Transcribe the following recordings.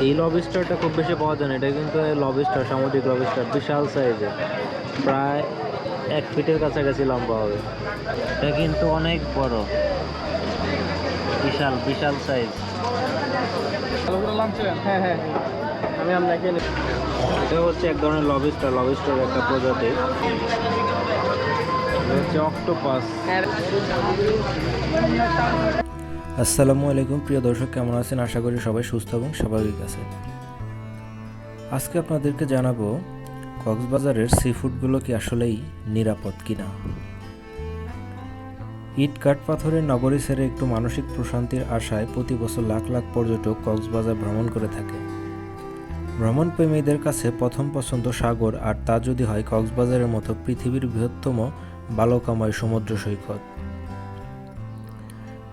এই লবস্টারটা খুব বেশি পাওয়া যায় না। এটা কিন্তু লবস্টার, সামুদ্রিক লবস্টার, বিশাল সাইজের, প্রায় 1 ফিটের কাছাকাছি লম্বা হবে। এটা কিন্তু অনেক বড়, বিশাল বিশাল সাইজ। হ্যাঁ হ্যাঁ, আমি আপনাকে এটা হচ্ছে এক ধরনের লবস্টার, লবস্টার একটা প্রজাতি। এটা হচ্ছে অক্টোপাস। আসসালামু আলাইকুম প্রিয় দর্শক, কেমন আছেন? আশা করি সবাই সুস্থ এবং স্বাভাবিক আছে। আজকে আপনাদেরকে জানাবো কক্সবাজারের সি ফুডগুলো কি আসলেই নিরাপদ কিনা। ইট কাঠ পাথরের নগরী ছেড়ে একটু মানসিক প্রশান্তির আশায় প্রতি বছর লাখ লাখ পর্যটক কক্সবাজার ভ্রমণ করে থাকে। ভ্রমণ প্রেমীদের কাছে প্রথম পছন্দ সাগর, আর তা যদি হয় কক্সবাজারের মতো পৃথিবীর বৃহত্তম বালুকাময় সমুদ্র সৈকত।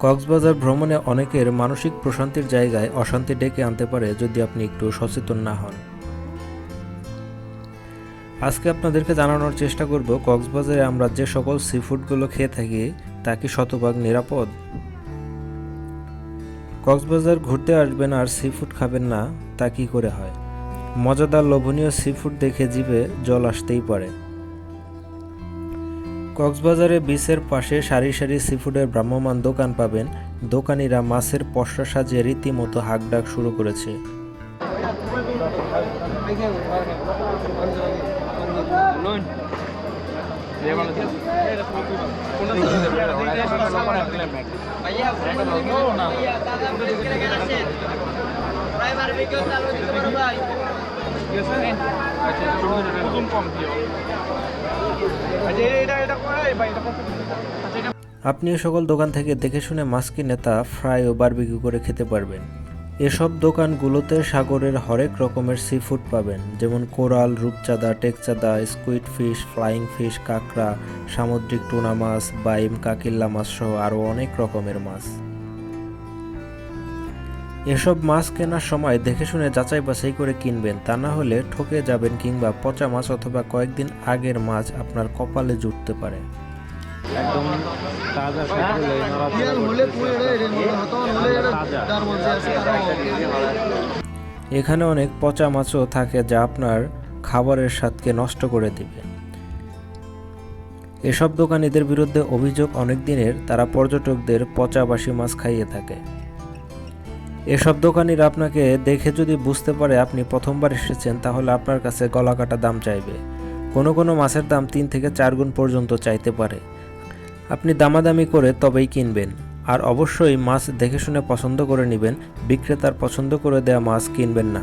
কক্সবাজার ভ্রমণে অনেকের মানসিক প্রশান্তির জায়গায় অশান্তি ডেকে আনতে পারে যদি আপনি একটু সচেতন না হন। আজকে আপনাদেরকে জানানোর চেষ্টা করব কক্সবাজারে আমরা যে সকল সি ফুডগুলো খেয়ে থাকি তা কি শতভাগ নিরাপদ। কক্সবাজার ঘুরতে আসবেন আর সি ফুড খাবেন না, তা কি করে হয়? মজাদার লোভনীয় সি ফুড দেখে জিভে জল আসতেই পারে। কক্সবাজারে বিচের পাশে সারি সারি সি ফুডের ভ্রাম্যমাণ দোকান পাবেন। দোকানিরা মাছের পসরা সাজিয়ে রীতিমতো হাঁকডাক শুরু করেছে। আপনি এ সকল দোকান থেকে দেখে শুনে মাছ কিনে তা ফ্রাই ও বারবিকিউ করে খেতে পারবেন। এসব দোকানগুলোতে সাগরের হরেক রকমের সি ফুড পাবেন, যেমন কোরাল, রূপচাঁদা, টেকচাঁদা, স্কুইড ফিশ, ফ্লাইং ফিশ, কাঁকড়া, সামুদ্রিক টুনা মাছ, বাইম, কাকিল্লা মাছ সহ আরও অনেক রকমের মাছ। এসব মাছ কেনার সময় দেখে শুনে যাচাই বাছাই করে কিনবেন, তা না হলে ঠকে যাবেন কিংবা পচা মাছ অথবা কয়েকদিন আগের মাছ আপনার কপালে জুটতে পারে। একদম তাজা এখানে অনেক পচা মাছও থাকে যা আপনার খাবারের স্বাদকে নষ্ট করে দিবে। এসব দোকানীদের বিরুদ্ধে অভিযোগ অনেক দিনের, তারা পর্যটকদের পচা বাসি মাছ খাইয়ে থাকে। এসব দোকানিরা আপনাকে দেখে যদি বুঝতে পারে আপনি প্রথমবার এসেছেন, তাহলে আপনার কাছে গলাকাটা দাম চাইবে। কোনো কোনো মাছের দাম 3 থেকে 4 গুণ পর্যন্ত চাইতে পারে। আপনি দামাদামি করে তবেই কিনবেন, আর অবশ্যই মাছ দেখে শুনে পছন্দ করে নেবেন। বিক্রেতার পছন্দ করে দেওয়া মাছ কিনবেন না।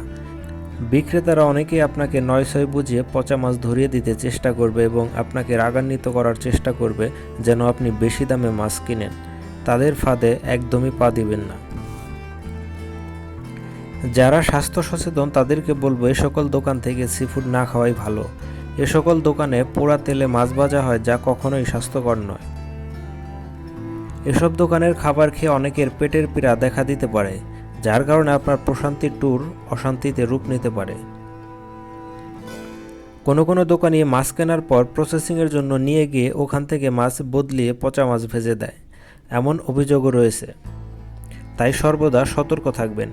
বিক্রেতারা অনেকেই আপনাকে 9-6 বুঝিয়ে পচা মাছ ধরিয়ে দিতে চেষ্টা করবে এবং আপনাকে রাগান্বিত করার চেষ্টা করবে যেন আপনি বেশি দামে মাছ কিনেন। তাদের ফাঁদে একদমই পা দিবেন না। যারা স্বাস্থ্য সচেতন তাদেরকে বলবো এ সকল দোকান থেকে সি ফুড না খাওয়াই ভালো। এ সকল দোকানে পোড়া তেলে মাছ ভাজা হয়, যা কখনোই স্বাস্থ্যকর নয়। এসব দোকানের খাবার খেয়ে অনেকের পেটের পীড়া দেখা দিতে পারে, যার কারণে আপনার প্রশান্তির ট্যুর অশান্তিতে রূপ নিতে পারে। কোনো কোনো দোকানি মাছ কেনার পর প্রসেসিংয়ের জন্য নিয়ে গিয়ে ওখান থেকে মাছ বদলিয়ে পচা মাছ ভেজে দেয়, এমন অভিযোগও রয়েছে। তাই সর্বদা সতর্ক থাকবেন।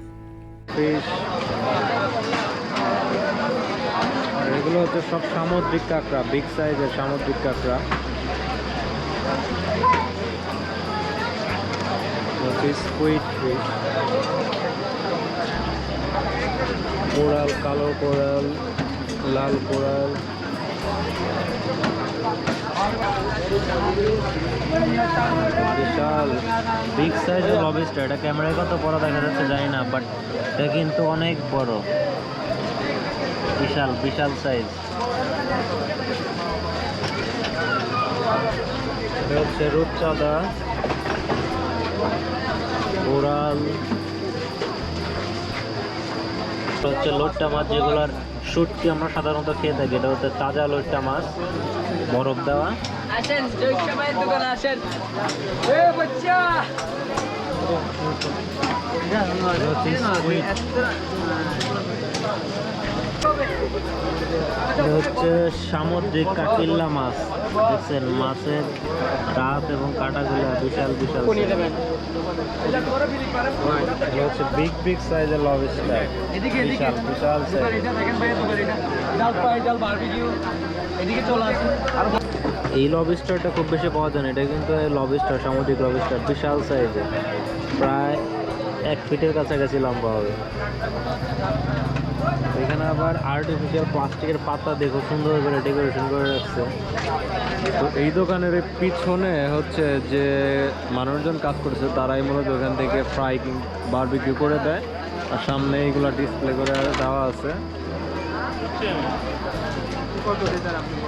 এগুলো হচ্ছে সব সামুদ্রিক কাঁকড়া, বিগ সাইজের সামুদ্রিক কাঁকড়া। স্কুইড ফিশ, কোরাল, কালো কোরাল, লাল কোরাল। বিশাল বিগ সাইজের লবস্টার। এটা ক্যামেরায় কত বড় দেখা যাচ্ছে জানি না, বাট এটা কিন্তু অনেক বড়, বিশাল বিশাল সাইজ। এটা হচ্ছে রূপচাঁদা, কোরাল, হচ্ছে লোট্টা মাছ, যেগুলোর শুটকি আমরা সাধারণত খেয়ে থাকি। এটা হচ্ছে তাজা লোট্টা মাছ, বরফ দেওয়া। এটা হচ্ছে সামুদ্রিক কাকিল্লা মাছ। দেখছেন মাছের দাঁত এবং কাঁটাগুলো বিশাল বিশাল। এটা হচ্ছে বিগ বিগ সাইজের লবস্টার, বিশাল বিশাল সাইজ। এই লবস্টারটা খুব বেশি পাওয়া যায় না, এটা কিন্তু লবস্টার, সামুদ্রিক লবস্টার, বিশাল সাইজের, প্রায় 1 ফিটের কাছাকাছি লম্বা হবে। এখানে আবার আর্টিফিশিয়াল প্লাস্টিকের পাতা দেখো সুন্দর করে ডেকোরেশন করে রাখছে। তো এই দোকানের পিছনে হচ্ছে যে মানুষজন কাজ করছে তারাই মূলত ওখান থেকে ফ্রাই বারবিকিউ করে দেয়, আর সামনে এইগুলা ডিসপ্লে করে দেওয়া আছে।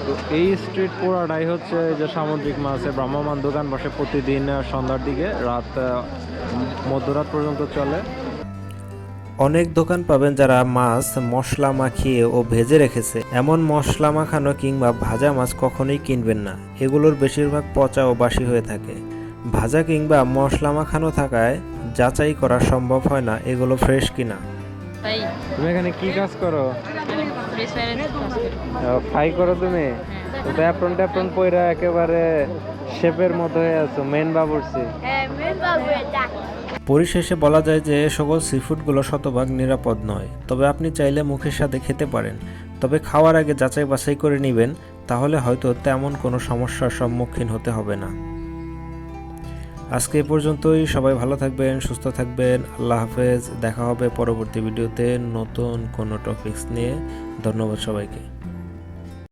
তো এই স্ট্রিট পুরাটাই হচ্ছে যে সামুদ্রিক মাছের ভ্রাম্যমাণ দোকান বসে প্রতিদিন সন্ধ্যার দিকে, রাত মধ্যরাত পর্যন্ত চলে। অনেক দোকান পাবেন যারা মাছ মশলা মাখিয়ে ও ভেজে রেখেছে। এমন মশলা মাখানো কিংবা ভাজা মাছ কখনোই কিনবেন না, এগুলোর বেশিরভাগ পচা ও বাসি হয়ে থাকে। ভাজা কিংবা মশলা মাখানো থাকায় যাচাই করা সম্ভব হয় না এগুলো ফ্রেশ কিনা। তুমি এখানে কি কাজ করো? ফ্রাই করো তুমি? ট্যাপ্রন ট্যাপ্রন পয়রা একেবারে শেফের মতো হয়ে আছো, মেন বাবুর্চি। পরিশেষে বলা যায় যে সকল সিফুডগুলো শতভাগ নিরাপদ নয়, তবে আপনি চাইলে মুখের সাথে খেতে পারেন। তবে খাওয়ার আগে যাচাই বাছাই করে নেবেন, তাহলে হয়তো তেমন কোনো সমস্যার সম্মুখীন হতে হবে না। আজকে এ পর্যন্তই। সবাই ভালো থাকবেন, সুস্থ থাকবেন। আল্লাহ হাফেজ। দেখা হবে পরবর্তী ভিডিওতে নতুন কোনো টপিকস নিয়ে। ধন্যবাদ সবাইকে।